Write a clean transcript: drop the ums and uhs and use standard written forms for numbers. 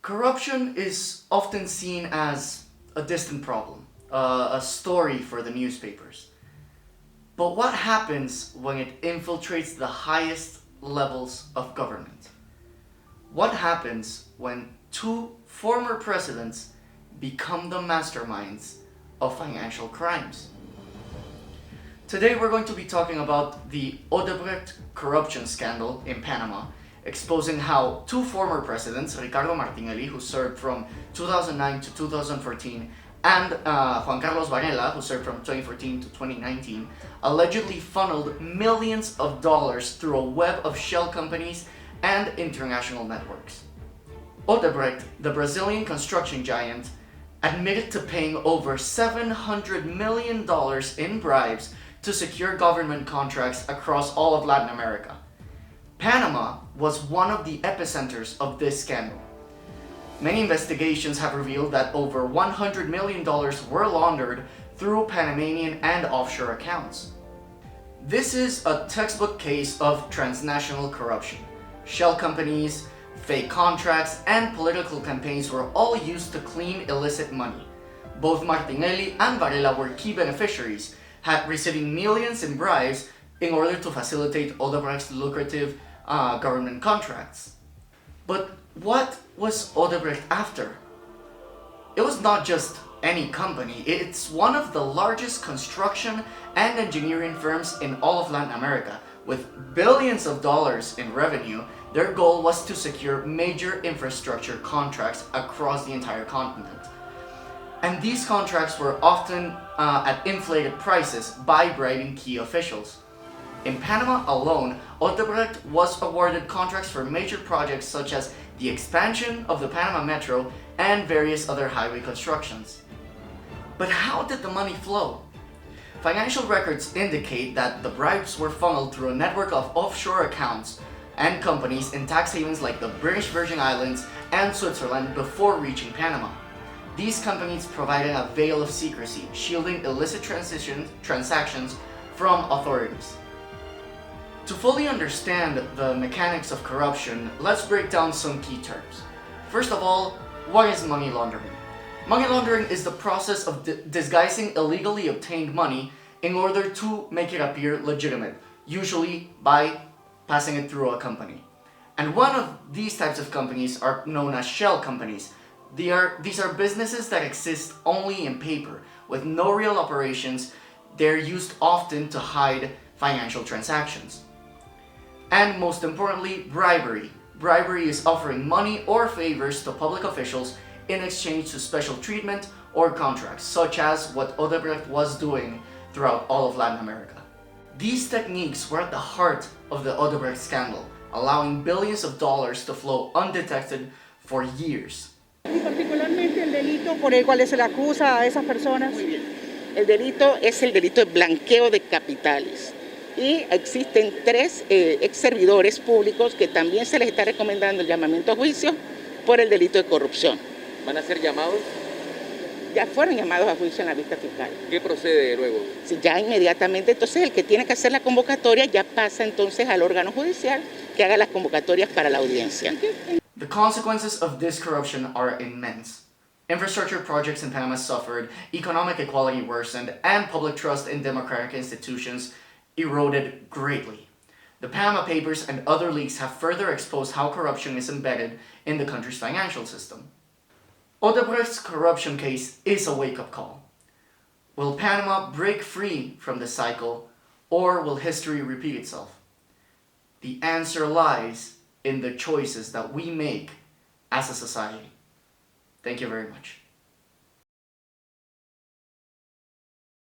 Corruption is often seen as a distant problem, a story for the newspapers. But what happens when it infiltrates the highest levels of government? What happens when two former presidents become the masterminds of financial crimes? Today we're going to be talking about the Odebrecht corruption scandal in Panama, exposing how two former presidents, Ricardo Martinelli, who served from 2009 to 2014, and Juan Varela, who served from 2014 to 2019, allegedly funneled millions of dollars through a web of shell companies and international networks. Odebrecht, the Brazilian construction giant, admitted to paying over $700 million in bribes to secure government contracts across all of Latin America. Panama was one of the epicenters of this scandal. Many investigations have revealed that over $100 million were laundered through Panamanian and offshore accounts. This is a textbook case of transnational corruption. Shell companies, fake contracts, and political campaigns were all used to clean illicit money. Both Martinelli and Varela were key beneficiaries, receiving millions in bribes in order to facilitate Odebrecht's lucrative government contracts. But what was Odebrecht after? It was not just any company. It's one of the largest construction and engineering firms in all of Latin America. With billions of dollars in revenue, their goal was to secure major infrastructure contracts across the entire continent. And these contracts were often at inflated prices by bribing key officials. In Panama alone, Odebrecht was awarded contracts for major projects such as the expansion of the Panama Metro and various other highway constructions. But how did the money flow? Financial records indicate that the bribes were funneled through a network of offshore accounts and companies in tax havens like the British Virgin Islands and Switzerland before reaching Panama. These companies provided a veil of secrecy, shielding illicit transactions from authorities. To fully understand the mechanics of corruption, let's break down some key terms. First of all, what is money laundering? Money laundering is the process of disguising illegally obtained money in order to make it appear legitimate, usually by passing it through a company. And one of these types of companies are known as shell companies. These are businesses that exist only in paper, with no real operations. They're used often to hide financial transactions. And most importantly, bribery. Bribery is offering money or favors to public officials in exchange to special treatment or contracts, such as what Odebrecht was doing throughout all of Latin America. These techniques were at the heart of the Odebrecht scandal, allowing billions of dollars to flow undetected for years. Y particularmente el delito por el cual se le acusa a esas personas. Muy bien. El delito es el delito de blanqueo de capitales. Y existen tres ex servidores públicos que también se les está recomendando el llamamiento a juicio por el delito de corrupción. ¿Van a ser llamados? Ya fueron llamados a juicio en la vista fiscal. ¿Qué procede luego? Sí, ya inmediatamente, entonces el que tiene que hacer la convocatoria ya pasa entonces al órgano judicial que haga las convocatorias para la audiencia. The consequences of this corruption are immense. Infrastructure projects in Panama suffered, economic equality worsened, and public trust in democratic institutions eroded greatly. The Panama Papers and other leaks have further exposed how corruption is embedded in the country's financial system. Odebrecht's corruption case is a wake-up call. Will Panama break free from this cycle, or will history repeat itself? The answer lies in the choices that we make as a society. Thank you very much.